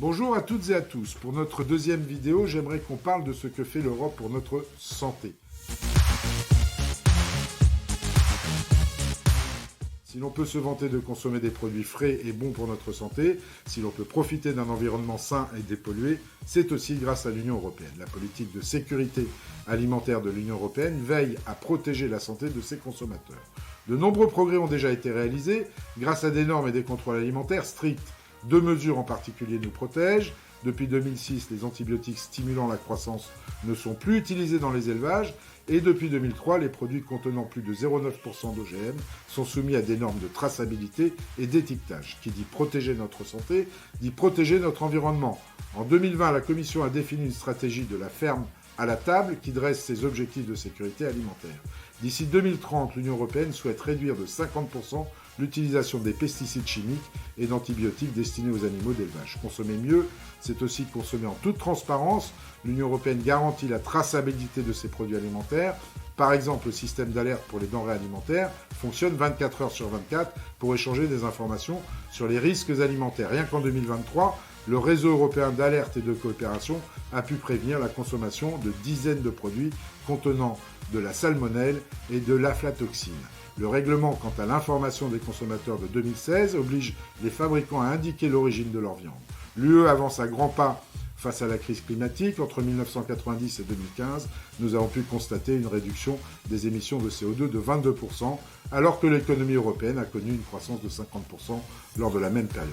Bonjour à toutes et à tous. Pour notre deuxième vidéo, j'aimerais qu'on parle de ce que fait l'Europe pour notre santé. Si l'on peut se vanter de consommer des produits frais et bons pour notre santé, si l'on peut profiter d'un environnement sain et dépollué, c'est aussi grâce à l'Union européenne. La politique de sécurité alimentaire de l'Union européenne veille à protéger la santé de ses consommateurs. De nombreux progrès ont déjà été réalisés grâce à des normes et des contrôles alimentaires stricts. Deux mesures en particulier nous protègent. Depuis 2006, les antibiotiques stimulant la croissance ne sont plus utilisés dans les élevages et depuis 2003, les produits contenant plus de 0,9% d'OGM sont soumis à des normes de traçabilité et d'étiquetage. Qui dit protéger notre santé, dit protéger notre environnement. En 2020, la Commission a défini une stratégie de la ferme à la table qui dresse ses objectifs de sécurité alimentaire. D'ici 2030, l'Union européenne souhaite réduire de 50% l'utilisation des pesticides chimiques et d'antibiotiques destinés aux animaux d'élevage. Consommer mieux, c'est aussi consommer en toute transparence. L'Union européenne garantit la traçabilité de ses produits alimentaires. Par exemple, le système d'alerte pour les denrées alimentaires fonctionne 24 heures sur 24 pour échanger des informations sur les risques alimentaires. Rien qu'en 2023, le réseau européen d'alerte et de coopération a pu prévenir la consommation de dizaines de produits contenant de la salmonelle et de l'aflatoxine. Le règlement quant à l'information des consommateurs de 2016 oblige les fabricants à indiquer l'origine de leur viande. L'UE avance à grands pas face à la crise climatique. Entre 1990 et 2015, nous avons pu constater une réduction des émissions de CO2 de 22%, alors que l'économie européenne a connu une croissance de 50% lors de la même période.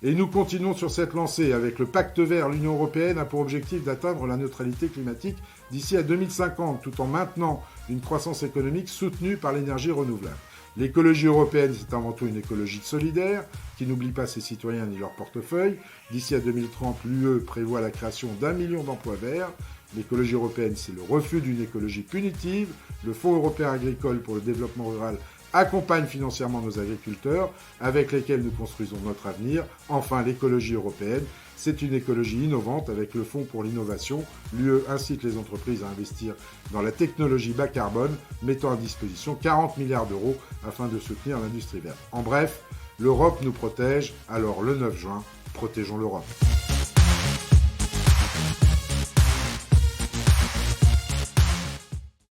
Et nous continuons sur cette lancée. Avec le Pacte vert, l'Union européenne a pour objectif d'atteindre la neutralité climatique d'ici à 2050, tout en maintenant une croissance économique soutenue par l'énergie renouvelable. L'écologie européenne, c'est avant tout une écologie solidaire, qui n'oublie pas ses citoyens ni leur portefeuille. D'ici à 2030, l'UE prévoit la création d'1 million d'emplois verts. L'écologie européenne, c'est le refus d'une écologie punitive. Le Fonds européen agricole pour le développement rural accompagne financièrement nos agriculteurs, avec lesquels nous construisons notre avenir. Enfin, l'écologie européenne, c'est une écologie innovante avec le Fonds pour l'innovation. L'UE incite les entreprises à investir dans la technologie bas carbone, mettant à disposition 40 milliards d'euros afin de soutenir l'industrie verte. En bref, l'Europe nous protège, alors le 9 juin, protégeons l'Europe.